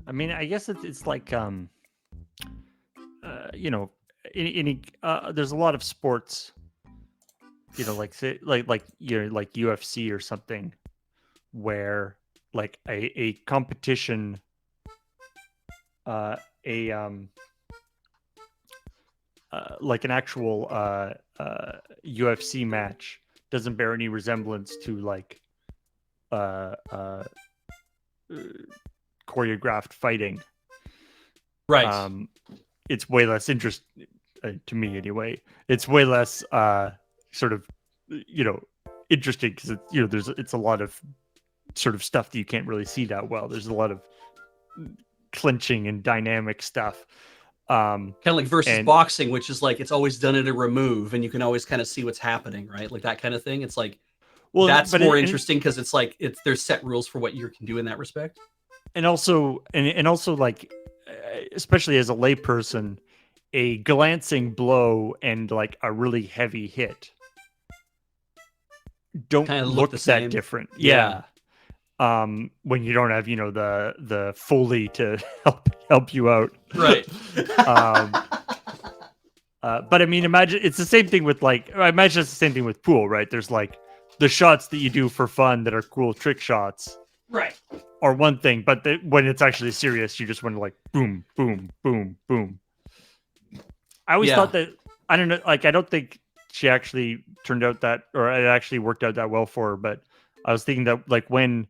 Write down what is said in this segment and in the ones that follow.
I mean, I guess it's like you know, any there's a lot of sports, you know, like say like you know, like UFC or something, where like a competition, a like an actual UFC match doesn't bear any resemblance to like uh, uh, choreographed fighting. Right. Um, it's way less interest to me anyway. It's way less sort of you know interesting because you know it's a lot of sort of stuff that you can't really see that well. There's a lot of clinching and dynamic stuff. Kind of like versus And boxing, which is like it's always done at a remove, and you can always kind of see what's happening, right? Like that kind of thing. It's like well, that's but more interesting because it's like there's set rules for what you can do in that respect. and also like especially as a layperson, a glancing blow and like a really heavy hit don't Kind of look the look that same. different. Yeah. Yeah. When you don't have, you know, the Foley to help you out. Right. um but I mean, imagine it's the same thing with like I imagine it's the same thing with pool, right? There's like the shots that you do for fun that are cool trick shots Right. are one thing, but when it's actually serious, you just want to like boom, boom, boom, boom. I always Yeah. thought that I don't know, like I don't think she actually turned out that, or it actually worked out that well for her. But I was thinking that like when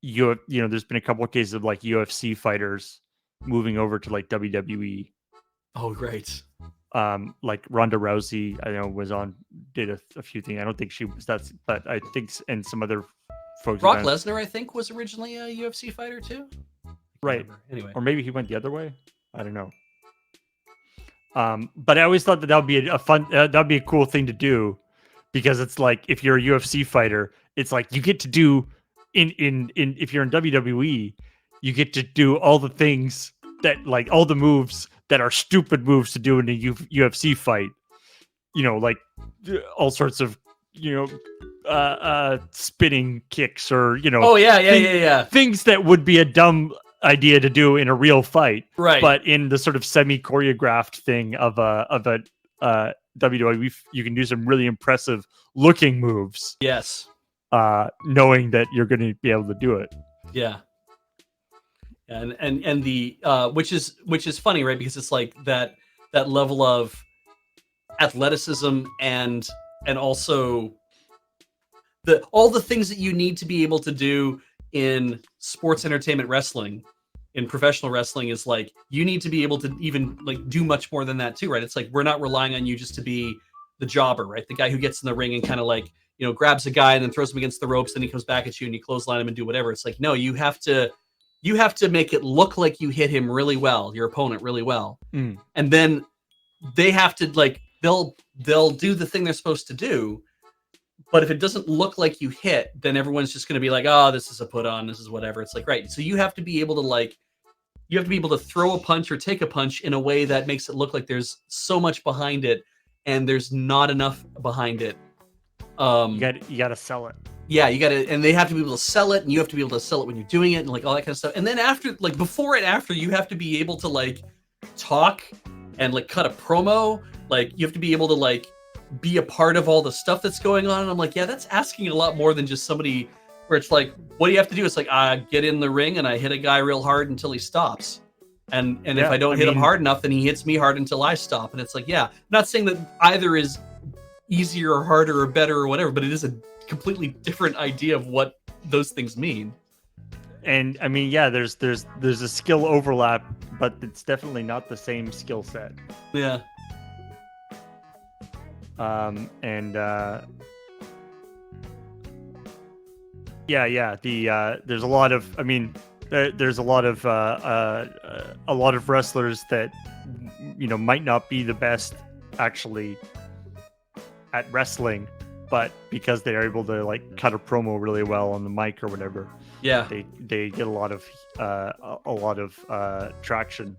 you know, there's been a couple of cases of like UFC fighters moving over to like WWE. Oh, right. Like Ronda Rousey, I know did a few things. I don't think she was but I think and some other folks Brock Lesnar, I think, was originally a UFC fighter too. right, Remember. Anyway, or maybe he went the other way. I don't know. But I always thought that would be a fun, that'd be a cool thing to do, because it's like if you're a UFC fighter, it's like you get to do in if you're in WWE, you get to do all the things that like all the moves that are stupid moves to do in a UFC fight. You know, like all sorts of you know spinning kicks or you know oh yeah. things that would be a dumb idea to do in a real fight, Right. but in the sort of semi choreographed thing of a WWE, you can do some really impressive looking moves. Yes. Knowing that you're going to be able to do it. Yeah. And the which is funny, right? Because it's like that level of athleticism and also all the things that you need to be able to do in sports entertainment wrestling, in professional wrestling, is like you need to be able to even like do much more than that too, right? It's like we're not relying on you just to be the jobber, right? The guy who gets in the ring and kind of like, you know, grabs a guy and then throws him against the ropes, then he comes back at you and you clothesline him and do whatever. It's like, no, you have to make it look like you hit him really well, your opponent really well. And then they have to like they'll do the thing they're supposed to do. But if it doesn't look like you hit, then everyone's just going to be like, oh, this is a put on, this is whatever. It's like, right. So you have to be able to throw a punch or take a punch in a way that makes it look like there's so much behind it and there's not enough behind it. You got to sell it. Yeah, you got to, and they have to be able to sell it, and you have to be able to sell it when you're doing it and like all that kind of stuff. And then after, like before and after, you have to be able to like talk and like cut a promo. Like you have to be able to like be a part of all the stuff that's going on. And I'm like, yeah, that's asking a lot more than just somebody where it's like, what do you have to do? It's like, I get in the ring and I hit a guy real hard until he stops. And if I don't hit him hard enough, then he hits me hard until I stop. And it's like, yeah, I'm not saying that either is easier or harder or better or whatever, but it is a completely different idea of what those things mean. And I mean, yeah, there's a skill overlap, but it's definitely not the same skill set. Yeah. There's a lot of, I mean, there's a lot of wrestlers that, you know, might not be the best actually at wrestling, but because they are able to like cut a promo really well on the mic or whatever, yeah, they get a lot of traction.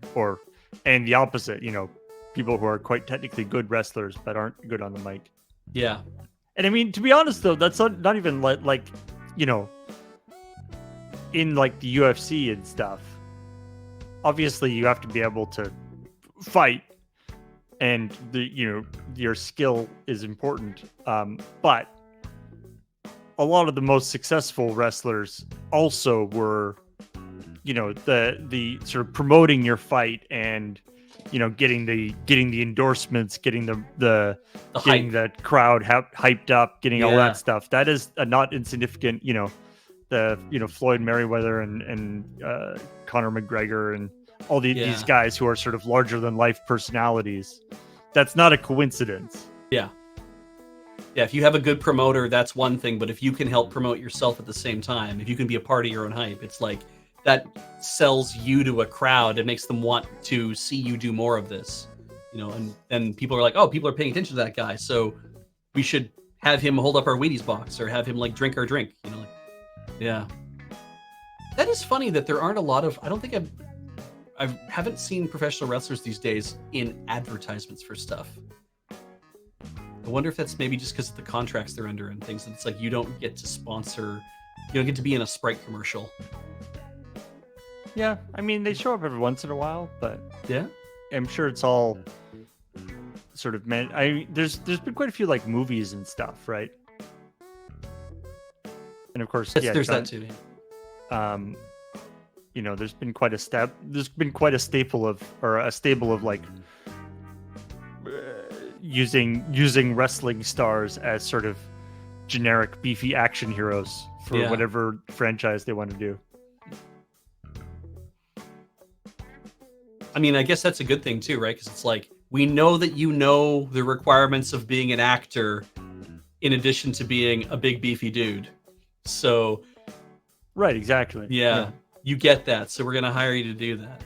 And the opposite, you know, people who are quite technically good wrestlers but aren't good on the mic. Yeah. And I mean, to be honest though, that's not even like, you know, in like the UFC and stuff, obviously you have to be able to fight, and your skill is important. But a lot of the most successful wrestlers also were, the sort of promoting your fight and getting the endorsements, getting the getting the crowd hyped up, getting all that stuff. That is a not insignificant. The Floyd Mayweather and Conor McGregor and all these guys who are sort of larger than life personalities. That's not a coincidence. Yeah. If you have a good promoter, that's one thing. But if you can help promote yourself at the same time, if you can be a part of your own hype, it's like that sells you to a crowd. It makes them want to see you do more of this, and then people are like, oh, people are paying attention to that guy, so we should have him hold up our Wheaties box or have him like drink our drink. Yeah. That is funny that there aren't a lot of, I don't think I haven't seen professional wrestlers these days in advertisements for stuff. I wonder if that's maybe just because of the contracts they're under and things. It's like you don't get to sponsor, you don't get to be in a Sprite commercial. Yeah, I mean, they show up every once in a while, but yeah, I'm sure it's all sort of meant. There's been quite a few like movies and stuff, right? And of course, there's that too. Yeah. There's been quite a stable of like using wrestling stars as sort of generic beefy action heroes for whatever franchise they want to do. I mean, I guess that's a good thing too, right? Because it's like, we know that the requirements of being an actor in addition to being a big beefy dude. So right, exactly. Yeah. You get that, so we're going to hire you to do that.